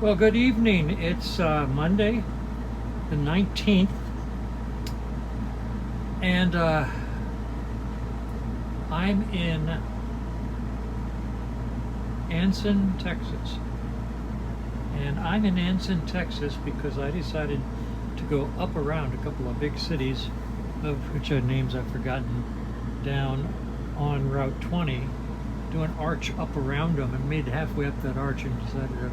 Well, good evening. It's Monday, the 19th, and I'm in Anson, Texas. And I'm in Anson, Texas because I decided to go up around a couple of big cities, of which names I've forgotten, down on Route 20, do an arch up around them, and made halfway up that arch and decided to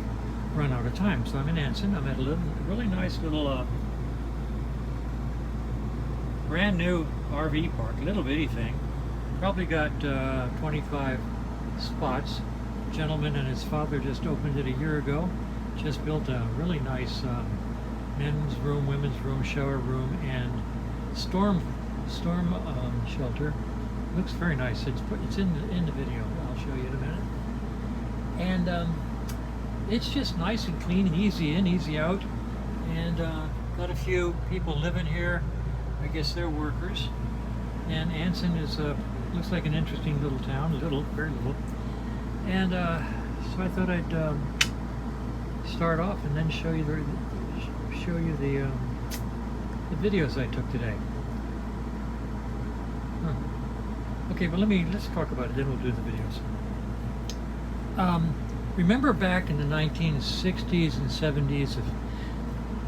run out of time. So I'm in Anson. I'm at a really nice little brand new RV park, little bitty thing. Probably got 25 spots. A gentleman and his father just opened it a year ago. Just built a really nice men's room, women's room, shower room, and storm shelter. Looks very nice. It's in the video. I'll show you in a minute. And it's just nice and clean, and easy in, easy out. And got a few people living here. I guess they're workers. And Anson is looks like an interesting little town. Little, very little. And so I thought I'd start off and then show you the videos I took today. Okay, but let's talk about it. Then we'll do the videos. Remember back in the 1960s and 70s?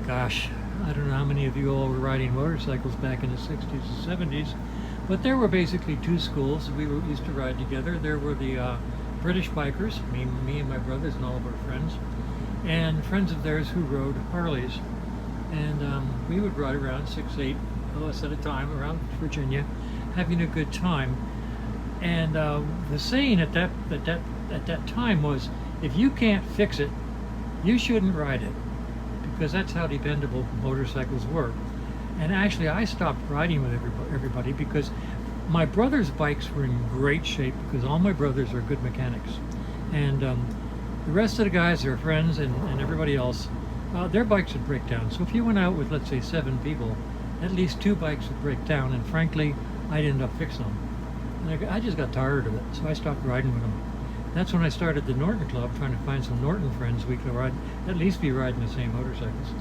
Gosh, I don't know how many of you all were riding motorcycles back in the 60s and 70s, but there were basically two schools we used to ride together. There were the British bikers, me and my brothers and all of our friends, and friends of theirs who rode Harleys. And we would ride around 6, 8 of us at a time around Virginia, having a good time. And the saying at that time was, if you can't fix it, you shouldn't ride it, because that's how dependable motorcycles were. And actually, I stopped riding with everybody because my brothers' bikes were in great shape, because all my brothers are good mechanics. And the rest of the guys, their friends, and everybody else, their bikes would break down. So if you went out with, let's say, 7 people, at least 2 bikes would break down, and frankly, I'd end up fixing them. And I just got tired of it, so I stopped riding with them. That's when I started the Norton Club, trying to find some Norton friends we could ride, at least be riding the same motorcycles.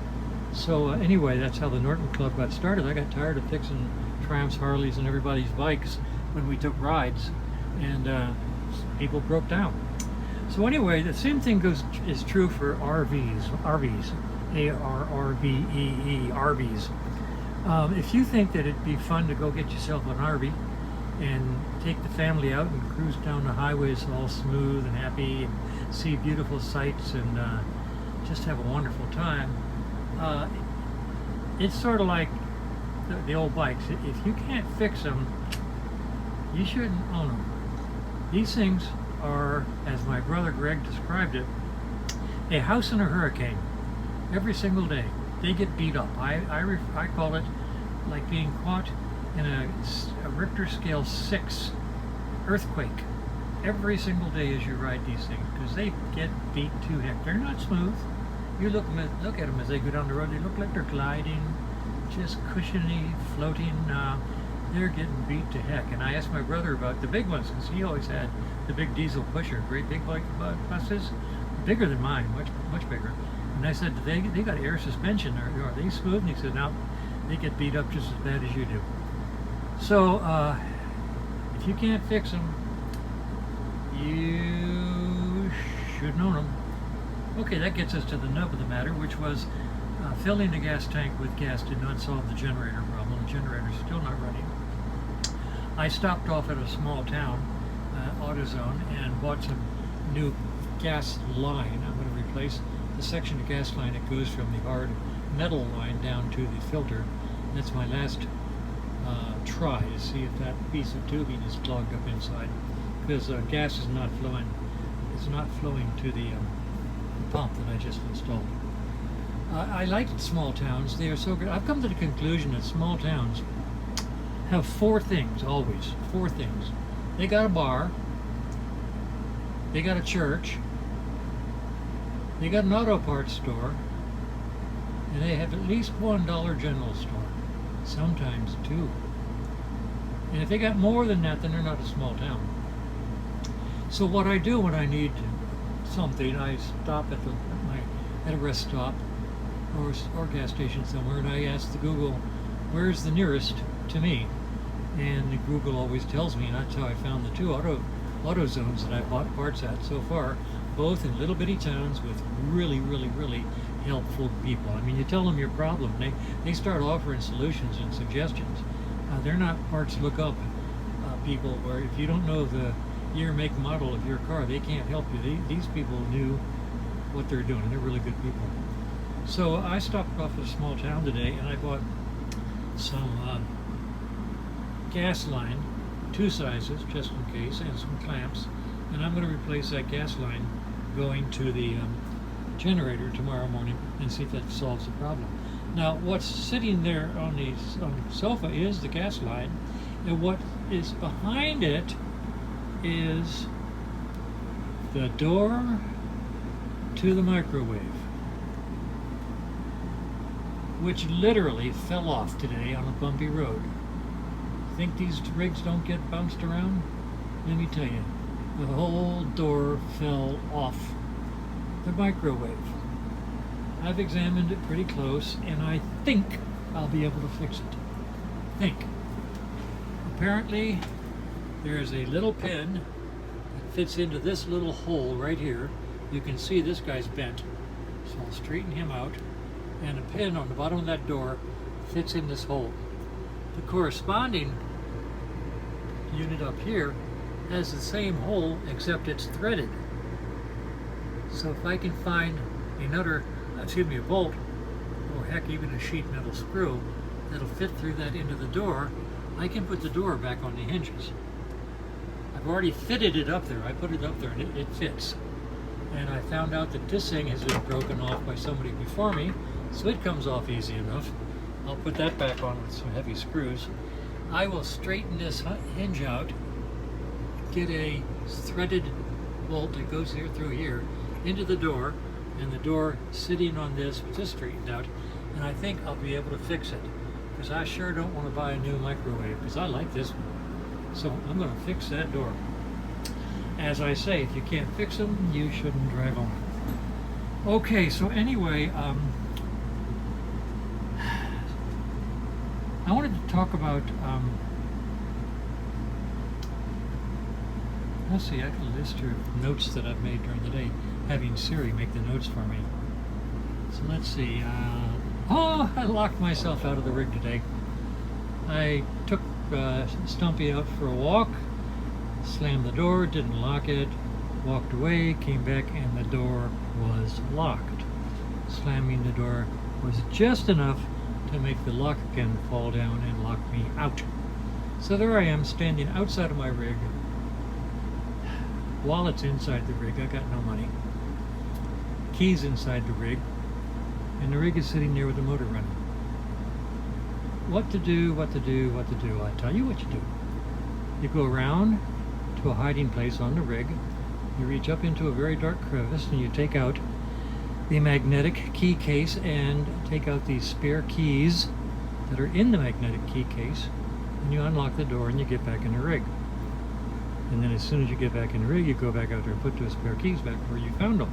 So anyway, that's how the Norton Club got started. I got tired of fixing Triumphs, Harleys, and everybody's bikes when we took rides, and people broke down. So anyway, the same thing is true for RVs, A-R-R-V-E-E, RVs. If you think that it'd be fun to go get yourself an RV and take the family out and cruise down the highways all smooth and happy and see beautiful sights and just have a wonderful time, it's sort of like the old bikes. If you can't fix them, you shouldn't own them. These things are, as my brother Greg described it, a house in a hurricane. Every single day they get beat up. I call it like being caught in a Richter scale 6 earthquake every single day as you ride these things, because they get beat to heck. They're not smooth. You look at them as they go down the road, they look like they're gliding, just cushiony, floating. They're getting beat to heck. And I asked my brother about the big ones, because he always had the big diesel pusher, great big buses, bigger than mine, much bigger. And I said, they got air suspension, are they smooth? And he said, no, they get beat up just as bad as you do. So if you can't fix them, you shouldn't own them. Okay, that gets us to the nub of the matter, which was filling the gas tank with gas did not solve the generator problem. The generator's still not running. I stopped off at a small town, AutoZone, and bought some new gas line. I'm going to replace the section of gas line that goes from the hard metal line down to the filter. That's my last try to see if that piece of tubing is clogged up inside, because gas is not flowing. It's not flowing to the pump that I just installed. I like small towns. They are so good. I've come to the conclusion that small towns have 4 things, always 4 things. They got a bar, they got a church, they got an auto parts store, and they have at least one Dollar General store, sometimes 2. And if they got more than that, then they're not a small town. So what I do when I need something, I stop at at a rest stop or gas station somewhere, and I ask the Google, where's the nearest to me? And Google always tells me, and that's how I found the two auto zones that I bought parts at so far, both in little bitty towns with really, really, really helpful people. I mean, you tell them your problem, they start offering solutions and suggestions. They're not parts look up people where if you don't know the year, make, model of your car, they can't help you. These people knew what they're doing, and they're really good people. So I stopped off at a small town today, and I bought some gas line, 2 sizes, just in case, and some clamps. And I'm going to replace that gas line going to the generator tomorrow morning and see if that solves the problem. Now, what's sitting there on the sofa is the gas line, and what is behind it is the door to the microwave, which literally fell off today on a bumpy road. Think these rigs don't get bounced around? Let me tell you, the whole door fell off the microwave. I've examined it pretty close, and I think I'll be able to fix it. Think. Apparently, there's a little pin that fits into this little hole right here. You can see this guy's bent, so I'll straighten him out. And a pin on the bottom of that door fits in this hole. The corresponding unit up here has the same hole, except it's threaded. So if I can find a bolt, or heck, even a sheet metal screw that'll fit through that into the door, I can put the door back on the hinges. I've already fitted it up there. I put it up there and it fits. And I found out that this thing has been broken off by somebody before me, so it comes off easy enough. I'll put that back on with some heavy screws. I will straighten this hinge out, get a threaded bolt that goes here through here into the door, and the door sitting on this with this straightened out, and I think I'll be able to fix it, because I sure don't want to buy a new microwave, because I like this one. So I'm going to fix that door. As I say, if you can't fix them, you shouldn't drive them. Okay, so anyway, I wanted to talk about, let's see, I can list here notes that I've made during the day, having Siri make the notes for me. So let's see, I locked myself out of the rig today. I took Stumpy out for a walk, slammed the door, didn't lock it, walked away, came back, and the door was locked. Slamming the door was just enough to make the lock again fall down and lock me out. So there I am, standing outside of my rig. Wallet's inside the rig, I got no money. Keys inside the rig, and the rig is sitting there with the motor running. What to do, what to do, what to do? I'll tell you what you do. You go around to a hiding place on the rig, you reach up into a very dark crevice, and you take out the magnetic key case and take out these spare keys that are in the magnetic key case, and you unlock the door and you get back in the rig. And then as soon as you get back in the rig, you go back out there and put those spare keys back where you found them.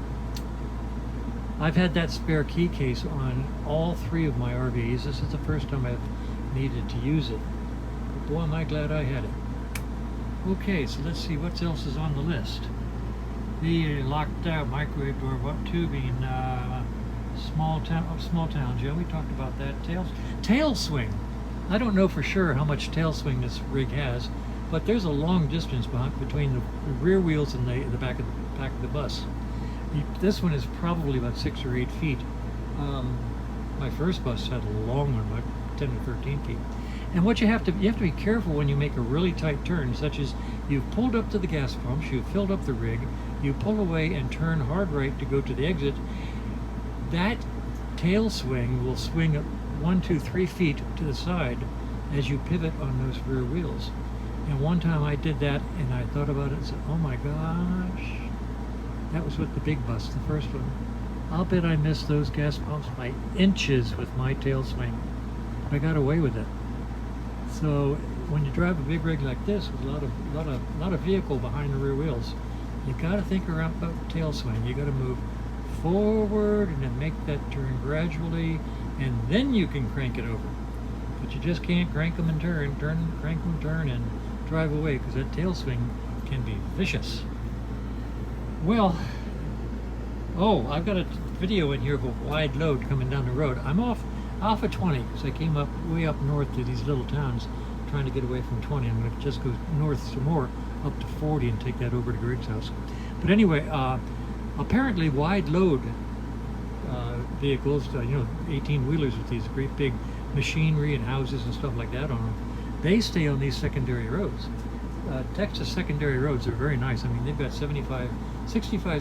I've had that spare key case on all 3 of my RVs. This is the first time I've needed to use it. But boy, am I glad I had it. Okay, so let's see what else is on the list. The locked out microwave door, what tubing, small towns. Yeah, we talked about that. Tail swing. I don't know for sure how much tail swing this rig has, but there's a long distance between the rear wheels and the back of the bus. This one is probably about 6 or 8 feet. My first bus had a long one, like 10 or 13 feet. And what you have to be careful when you make a really tight turn, such as you've pulled up to the gas pumps, you've filled up the rig, you pull away and turn hard right to go to the exit. That tail swing will swing 1, 2, 3 feet to the side as you pivot on those rear wheels. And one time I did that, and I thought about it and said, oh my gosh, that was with the big bus, the first one. I'll bet I missed those gas pumps by inches with my tail swing. I got away with it. So when you drive a big rig like this with a lot of vehicle behind the rear wheels, you got to think around about tail swing. You got to move forward and then make that turn gradually, and then you can crank it over. But you just can't crank them and crank them, turn, and drive away, because that tail swing can be vicious. Well, oh, I've got a video in here of a wide load coming down the road. I'm off at 20 because I came up way up north to these little towns trying to get away from 20. I'm going to just go north some more up to 40 and take that over to Greg's house. But anyway, apparently wide load vehicles, 18-wheelers with these great big machinery and houses and stuff like that on them, they stay on these secondary roads. Texas secondary roads are very nice. I mean, they've got 65,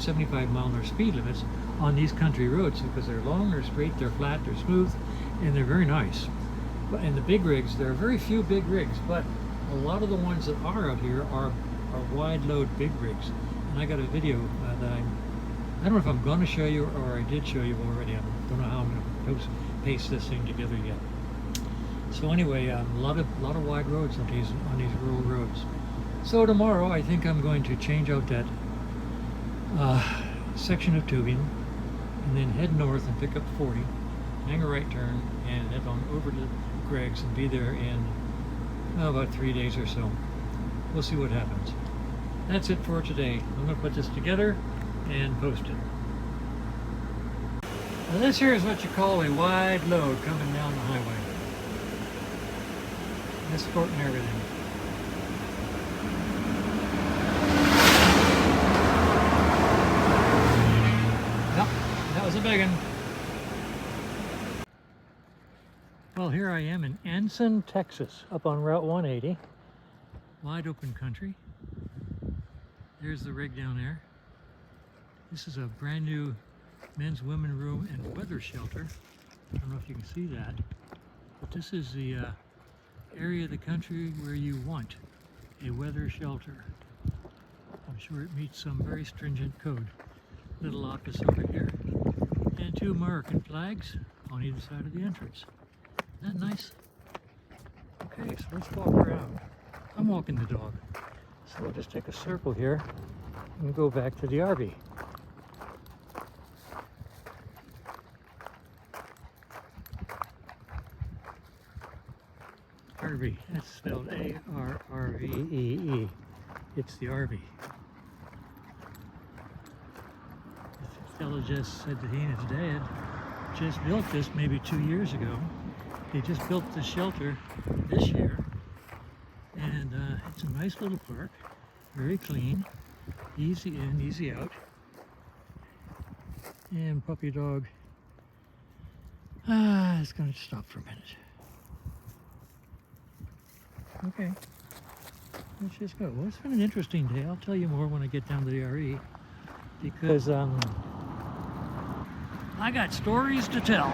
75 mile-an-hour speed limits on these country roads because they're long, they're straight, they're flat, they're smooth, and they're very nice. But in the big rigs, there are very few big rigs, but a lot of the ones that are out here are wide load big rigs. And I got a video that I don't know if I'm going to show you or I did show you already. I don't know how I'm going to paste this thing together yet. So anyway, a lot of wide roads on these rural roads. So tomorrow I think I'm going to change out that section of tubing and then head north and pick up 40, hang a right turn, and head on over to Greg's and be there in about 3 days or so. We'll see what happens. That's it for today. I'm going to put this together and post it. Now this here is what you call a wide load coming down the highway. Escorting everything. Yep, that was a big one. Well, here I am in Anson, Texas, up on Route 180. Wide open country. There's the rig down there. This is a brand new men's, women room and weather shelter. I don't know if you can see that, but this is the area of the country where you want a weather shelter. I'm sure it meets some very stringent code. Little office over here, and 2 American flags on either side of the entrance. Isn't that nice? Okay, so let's walk around. I'm walking the dog, so we'll just take a circle here and go back to the RV. RV, that's spelled A-R-R-V-E-E. It's the RV. The fellow just said that he and his dad just built this maybe 2 years ago. They just built the shelter this year, and it's a nice little park, very clean, easy in, easy out. And puppy dog is going to stop for a minute. Okay, let's just go. Well, it's been an interesting day. I'll tell you more when I get down to the RE, because I got stories to tell.